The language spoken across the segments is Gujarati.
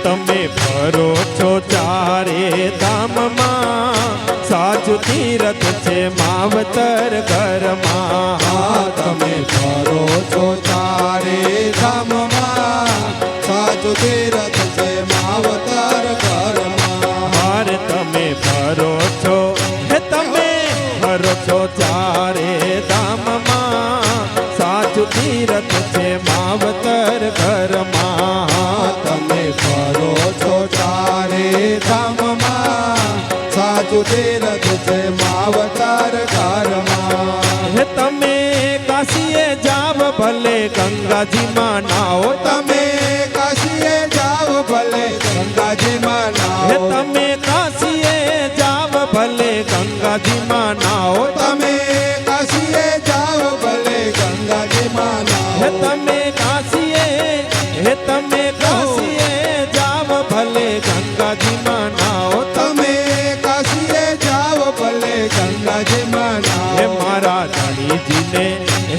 તમે ફરો છો ચારે ધામમાં, સાચું તીરથ છે માવતર ઘરમાં. તમે ફરો છો ચારે ધામમાં, સાચું તીરથ છે માવતર ઘરમાં. હાર તમે ફરો છો, હે તમે ફરો છો ચારે ધામમાં, સાચું તીરથ છે માવતર ઘરમાં. તમે ફરો છો ચારે ધામમાં, સાચું તીરથ છે માવતર ઘરમાં. હે તમે કાશીએ જાવ ભલે ગંગાજીમાં નાઓ, તમે કાશીએ જાવ ભલે ગંગાજીમાં હે નાઓ. તમે કાશીએ જાવ ભલે ગંગાજીમાં નાઓ, તમે કાશીએ જાવ ભલે ગંગાજીમાં હે નાઓ. તમે કાશીએ, હે તમે કાશીએ જાવ ભલે ગંગાજીમાં નાઓ. તમે કાશીએ જાવ ભલે ગંગાજીમાં હે નાઓ. મારા ધણીજીને,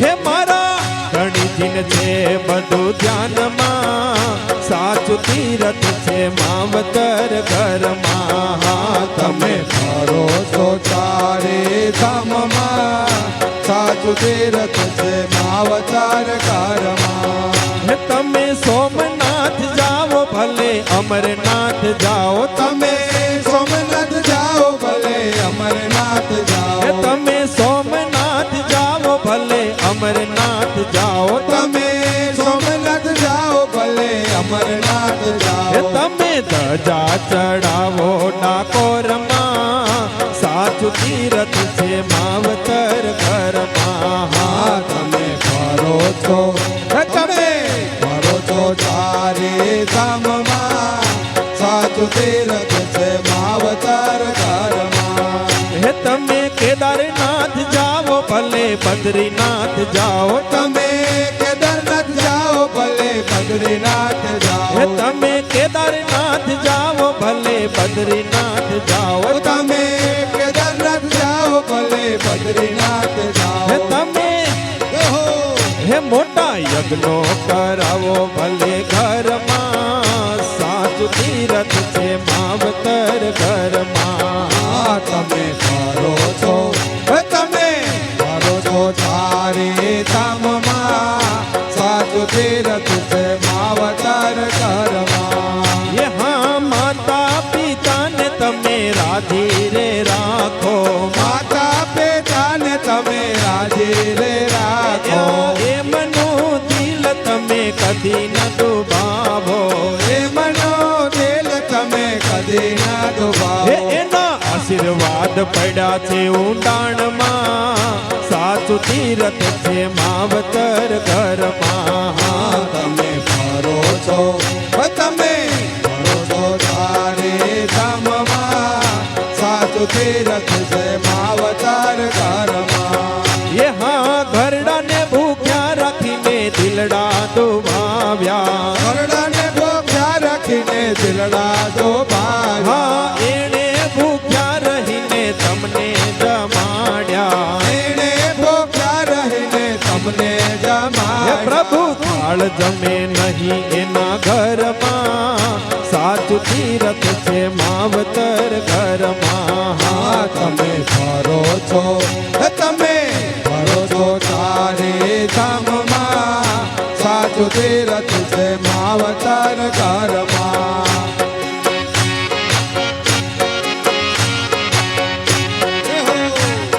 હે મારા ધણીજીને છે બધું ધ્યાનમાં, સાચું તીરથ છે માવતર ઘરમાં. તમે ફરો છો ચારે ધામમાં, સાચું તીરથ છે માવતર ઘરમાં. હે તમે સોમનાથ જાઓ ભલે અમરનાથ જાઓ, તમે સોમનાથ જાઓ ભલે અમરનાથ હે જાઓ. તમે સોમનાથ જાઓ ભલે અમરનાથ જાઓ, તમે સોમનાથ જાઓ ભલે અમરનાથ હે જાઓ. તમે ધજા ચડાવો ડાકોરમાં, સાચું તીરથ છે માવતર ઘરમાં. તમે ફરો છો, તમે ફરો છો ચારે ધામમાં, સાચું તીરથ છે માવતર ઘરમાં. હે તમે કેદારનાથ જાઓ ભલે બદ્રીનાથ જાઓ, તમે કેદારનાથ જાઓ ભલે બદ્રીનાથ હે જાઓ. તમે કેદારનાથ જાઓ ભલે બદ્રીનાથ જાઓ, તમે કેદારનાથ જાઓ ભલે બદ્રીનાથ હે જાઓ. તમે હે મોટા યજ્ઞો કરાવો ભલે ઘરમાં, સાચું તીરથ છે માવતર ઘરમાં. તમે ફરો છો, તમે ફરો છો ચારે ધામમાં, સાચું તીરથ છે માવતર ઘરમાં. એ હા માતા પિતાને તમે રાજી રે રાખો, માતા પિતાને તમે રાજી રે રાખો. એમનું દિલ તમે કદી ન દુભાવો, એ મનો દિલ તમે કદી ના હે દુભાવો. એના આશીર્વાદ પડ્યા છે ઊંડાણમાં, સાચું તીરથ છે માવતર ઘરમાં. તમે ફરો છો, તમે ફરો છો ચારે ધામમાં, સાચું તીરથ છે માવતર ઘરમાં. એ હા ઘરડાને ભૂખ્યા રાખીને દિલડા દુભાવ્યા, ઘરડાને ભૂખ્યા રાખીને દિલડા દુભાવ્યા. હા એણે ભૂખ્યા રહીને તમને જમાડ્યા, એણે ભૂખ્યા રહીને તમને હે જમાડ્યા. પ્રભુ થાળ જમે નહીં એના ઘરમાં, સાચું તીરથ છે માવતર ઘરમાં. તમે ફરો છો, તમે ફરો છો ચારે ધામમાં, સાચું તીરથ છે માવતર ઘરમાં.